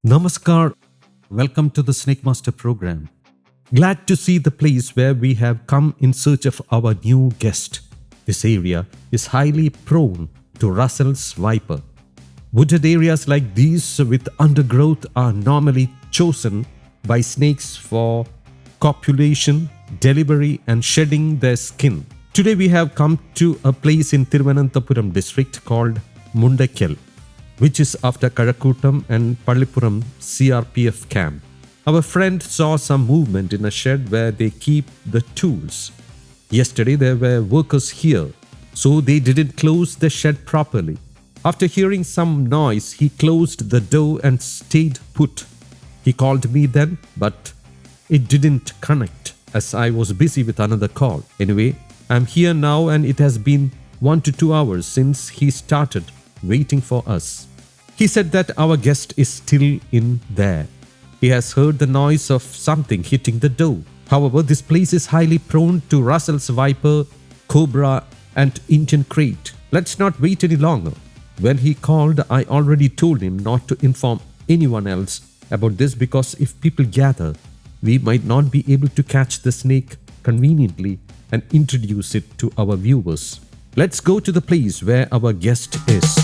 Namaskar. Welcome to the Snake Master program. Glad to see the place where we have come in search of our new guest. This area is highly prone to Russell's viper. Wooded areas like these with undergrowth are normally chosen by snakes for copulation, delivery, and shedding their skin. Today we have come to a place in Thiruvananthapuram district called Mundakall, which is after Kazhakoottam and Pallipuram CRPF camp. Our friend saw some movement in a shed where they keep the tools. Yesterday there were workers here, so they didn't close the shed properly. After hearing some noise, he closed the door and stayed put. He called me then, but it didn't connect as I was busy with another call. Anyway, I'm here now and it has been 1 to 2 hours since he started waiting for us. He said that our guest is still in there. He has heard the noise of something hitting the door. However, this place is highly prone to Russell's viper, Cobra, and Indian crate. Let's not wait any longer. When he called, I already told him not to inform anyone else about this because if people gather, we might not be able to catch the snake conveniently and introduce it to our viewers. Let's go to the place where our guest is.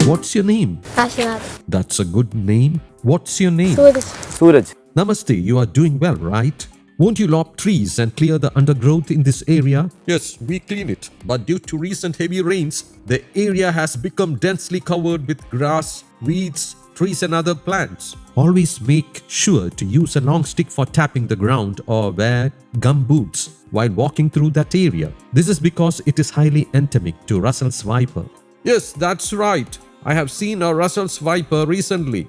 What's your name? Kashinath. That's a good name. What's your name? Suraj. Namaste, you are doing well, right? Won't you lop trees and clear the undergrowth in this area? Yes, we clean it. But due to recent heavy rains, the area has become densely covered with grass, weeds, trees and other plants. Always make sure to use a long stick for tapping the ground or wear gum boots while walking through that area. This is because it is highly endemic to Russell's viper. Yes, that's right. I have seen a Russell's viper recently.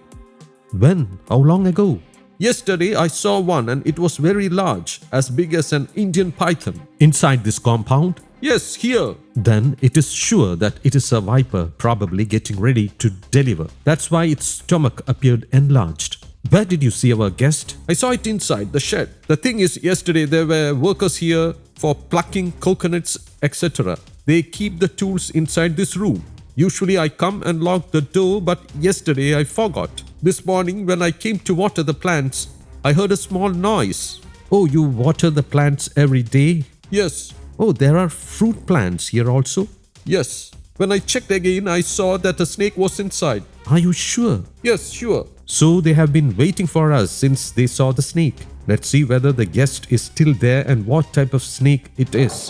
When? How long ago? Yesterday I saw one and it was very large, as big as an Indian python. Inside this compound? Yes, here. Then it is sure that it is a viper, probably getting ready to deliver. That's why its stomach appeared enlarged. Where did you see our guest? I saw it inside the shed. The thing is, yesterday there were workers here for plucking coconuts, etc. They keep the tools inside this room. Usually I come and lock the door, but yesterday I forgot. This morning when I came to water the plants, I heard a small noise. Oh, you water the plants every day? Yes. Oh, there are fruit plants here also? Yes. When I checked again, I saw that a snake was inside. Are you sure? Yes, sure. So they have been waiting for us since they saw the snake. Let's see whether the guest is still there and what type of snake it is.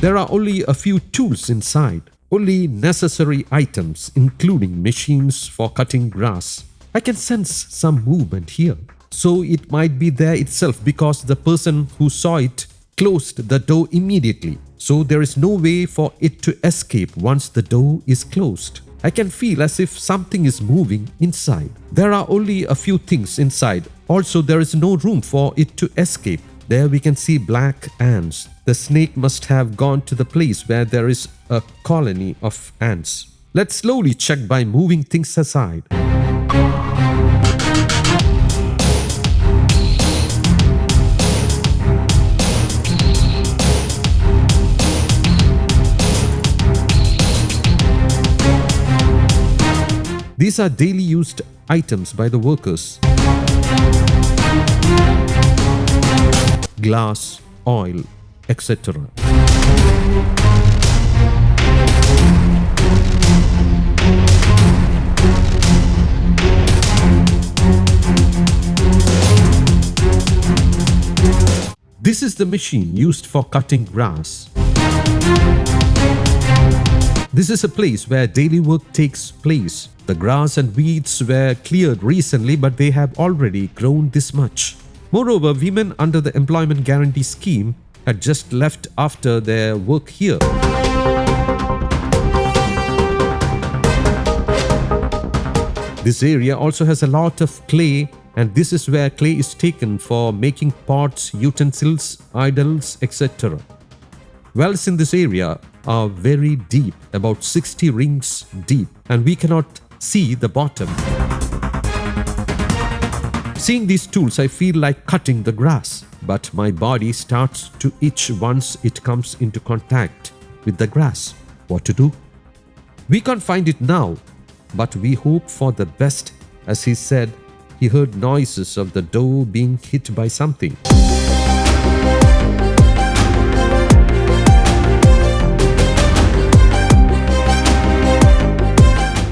There are only a few tools inside, only necessary items including machines for cutting grass. I can sense some movement here. So it might be there itself because the person who saw it closed the door immediately. So there is no way for it to escape once the door is closed. I can feel as if something is moving inside. There are only a few things inside. Also, there is no room for it to escape. There we can see black ants. The snake must have gone to the place where there is a colony of ants. Let's slowly check by moving things aside. These are daily used items by the workers. Glass, oil, etc. This is the machine used for cutting grass. This is a place where daily work takes place. The grass and weeds were cleared recently, but they have already grown this much. Moreover, women under the employment guarantee scheme had just left after their work here. This area also has a lot of clay, and this is where clay is taken for making pots, utensils, idols, etc. Wells in this area are very deep, about 60 rings deep, and we cannot see the bottom. Seeing these tools, I feel like cutting the grass, but my body starts to itch once it comes into contact with the grass. What to do? We can't find it now, but we hope for the best. As he said, he heard noises of the door being hit by something.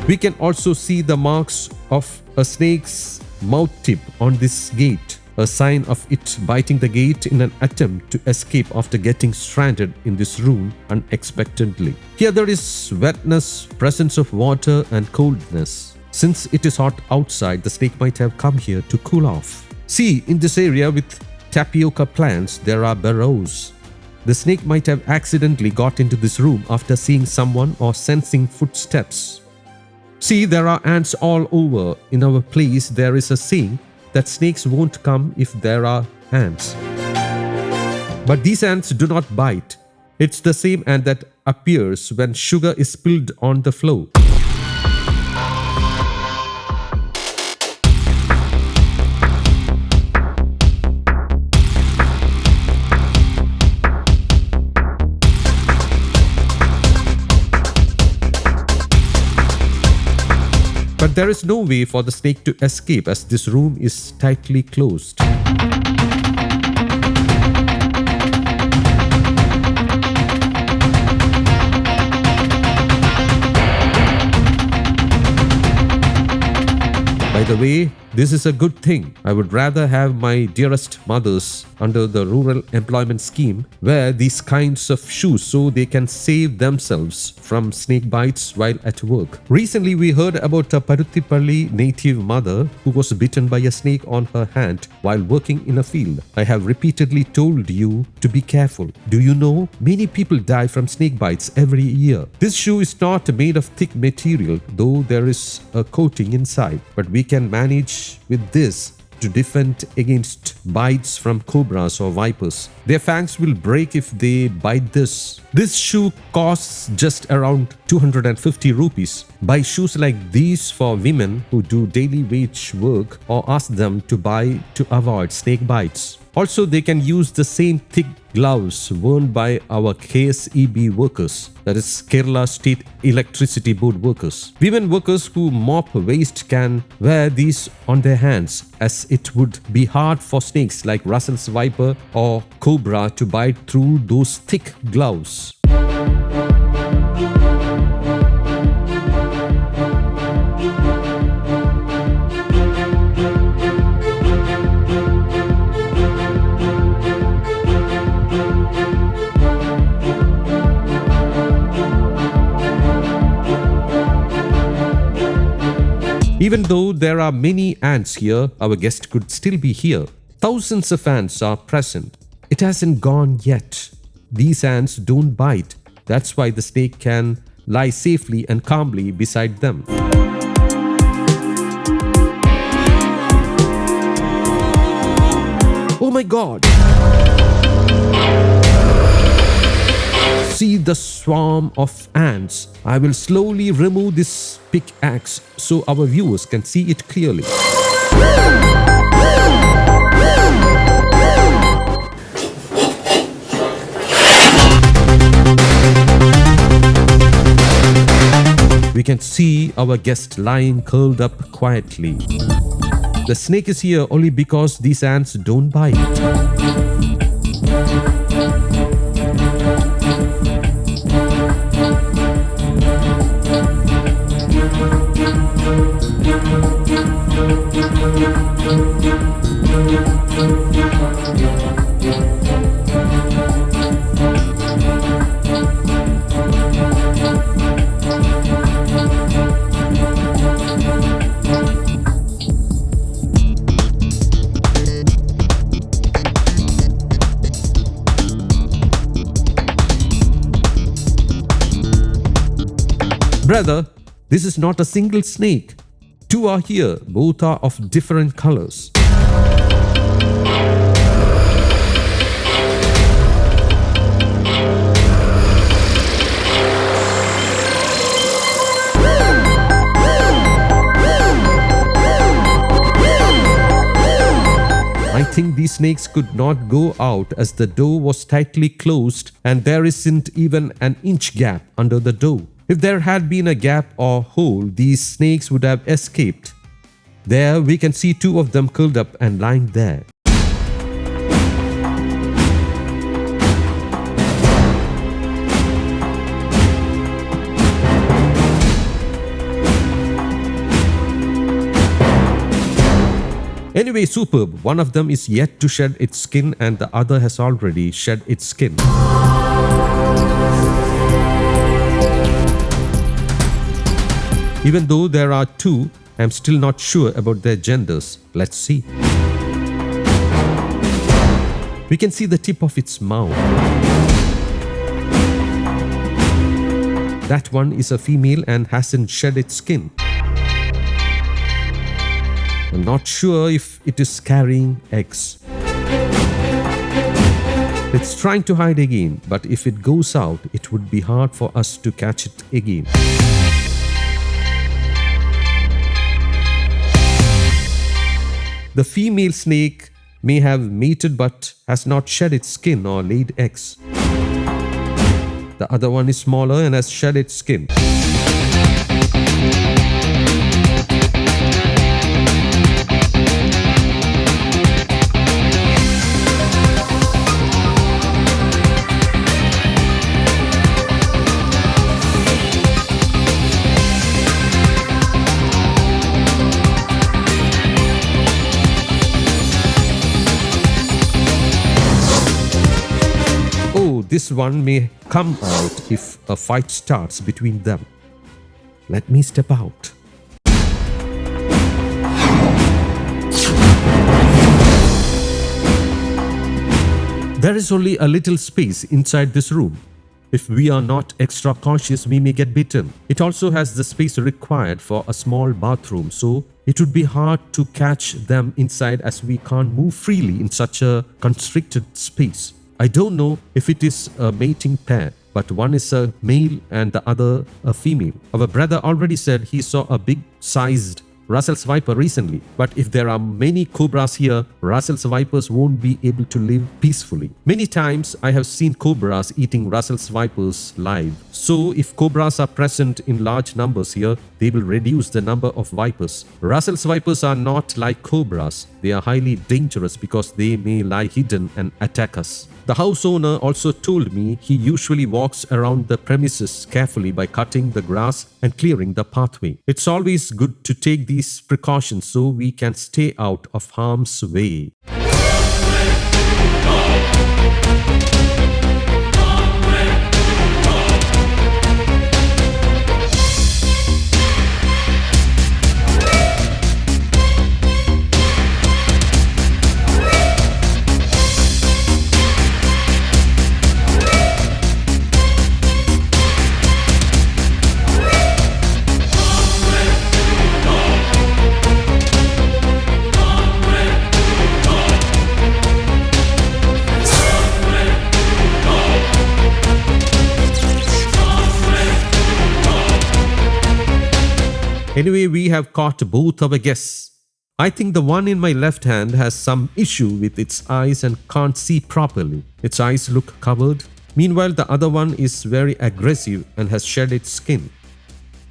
We can also see the marks of a snake's mouth tip on this gate, a sign of it biting the gate in an attempt to escape after getting stranded in this room unexpectedly. Here there is wetness, presence of water and coldness. Since it is hot outside, the snake might have come here to cool off. See, in this area with tapioca plants, there are burrows. The snake might have accidentally got into this room after seeing someone or sensing footsteps. See, there are ants all over. In our place, there is a saying that snakes won't come if there are ants. But these ants do not bite. It's the same ant that appears when sugar is spilled on the floor. But there is no way for the snake to escape as this room is tightly closed. By the way, this is a good thing. I would rather have my dearest mothers under the rural employment scheme wear these kinds of shoes so they can save themselves from snake bites while at work. Recently, we heard about a Paruthipalli native mother who was bitten by a snake on her hand while working in a field. I have repeatedly told you to be careful. Do you know many people die from snake bites every year? This shoe is not made of thick material, though there is a coating inside, but we can manage with this to defend against bites from cobras or vipers. Their fangs will break if they bite this. This shoe costs just around 250 rupees. Buy shoes like these for women who do daily wage work or ask them to buy to avoid snake bites. Also, they can use the same thick gloves worn by our KSEB workers, that is Kerala State Electricity Board workers. Women workers who mop waste can wear these on their hands, as it would be hard for snakes like Russell's viper or cobra to bite through those thick gloves. Even though there are many ants here, our guest could still be here. Thousands of ants are present. It hasn't gone yet. These ants don't bite. That's why the snake can lie safely and calmly beside them. Oh my God! See the swarm of ants. I will slowly remove this pickaxe so our viewers can see it clearly. We can see our guest lying curled up quietly. The snake is here only because these ants don't bite. Brother, this is not a single snake. Two are here, both are of different colors. think these snakes could not go out as the door was tightly closed and there isn't even an inch gap under the door. If there had been a gap or hole, these snakes would have escaped. There we can see two of them curled up and lying there. Anyway, superb. One of them is yet to shed its skin and the other has already shed its skin. Even though there are two, I am still not sure about their genders. Let's see. We can see the tip of its mouth. That one is a female and hasn't shed its skin. I'm not sure if it is carrying eggs. It's trying to hide again, but if it goes out, it would be hard for us to catch it again. The female snake may have mated but has not shed its skin or laid eggs. The other one is smaller and has shed its skin. This one may come out if a fight starts between them. Let me step out. There is only a little space inside this room. If we are not extra cautious, we may get bitten. It also has the space required for a small bathroom, so it would be hard to catch them inside as we can't move freely in such a constricted space. I don't know if it is a mating pair, but one is a male and the other a female. Our brother already said he saw a big-sized Russell's viper recently, but if there are many cobras here, Russell's vipers won't be able to live peacefully. Many times I have seen cobras eating Russell's vipers live. So if cobras are present in large numbers here, they will reduce the number of vipers. Russell's vipers are not like cobras. They are highly dangerous because they may lie hidden and attack us. The house owner also told me he usually walks around the premises carefully by cutting the grass and clearing the pathway. It's always good to take these precautions so we can stay out of harm's way. Anyway, we have caught both our guests. I think the one in my left hand has some issue with its eyes and can't see properly. Its eyes look covered. Meanwhile, the other one is very aggressive and has shed its skin.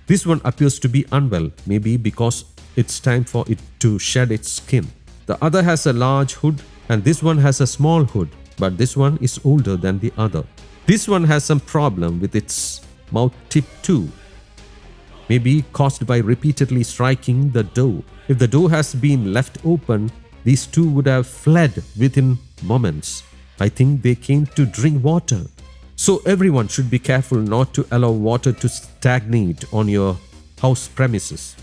This one appears to be unwell, maybe because it's time for it to shed its skin. The other has a large hood and this one has a small hood, but this one is older than the other. This one has some problem with its mouth tip too. Maybe caused by repeatedly striking the door. If the door has been left open, these two would have fled within moments. I think they came to drink water. So everyone should be careful not to allow water to stagnate on your house premises.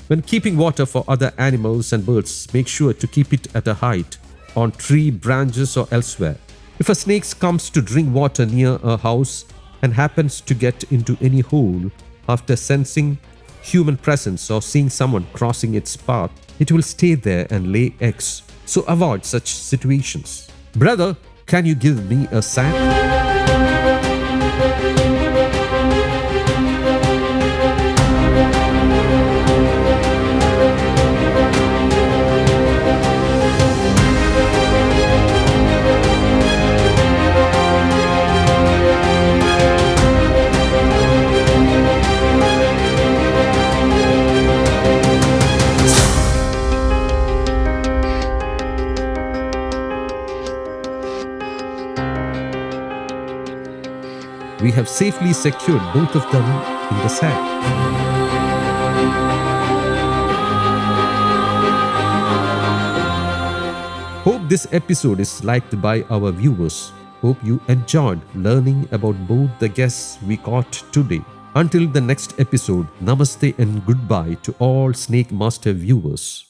When keeping water for other animals and birds, make sure to keep it at a height, on tree branches or elsewhere. If a snake comes to drink water near a house and happens to get into any hole, after sensing human presence or seeing someone crossing its path, it will stay there and lay eggs. So avoid such situations. Brother, can you give me a sack? we have safely secured both of them in the sack. Hope this episode is liked by our viewers. Hope you enjoyed learning about both the guests we caught today. Until the next episode, namaste and goodbye to all Snake Master viewers.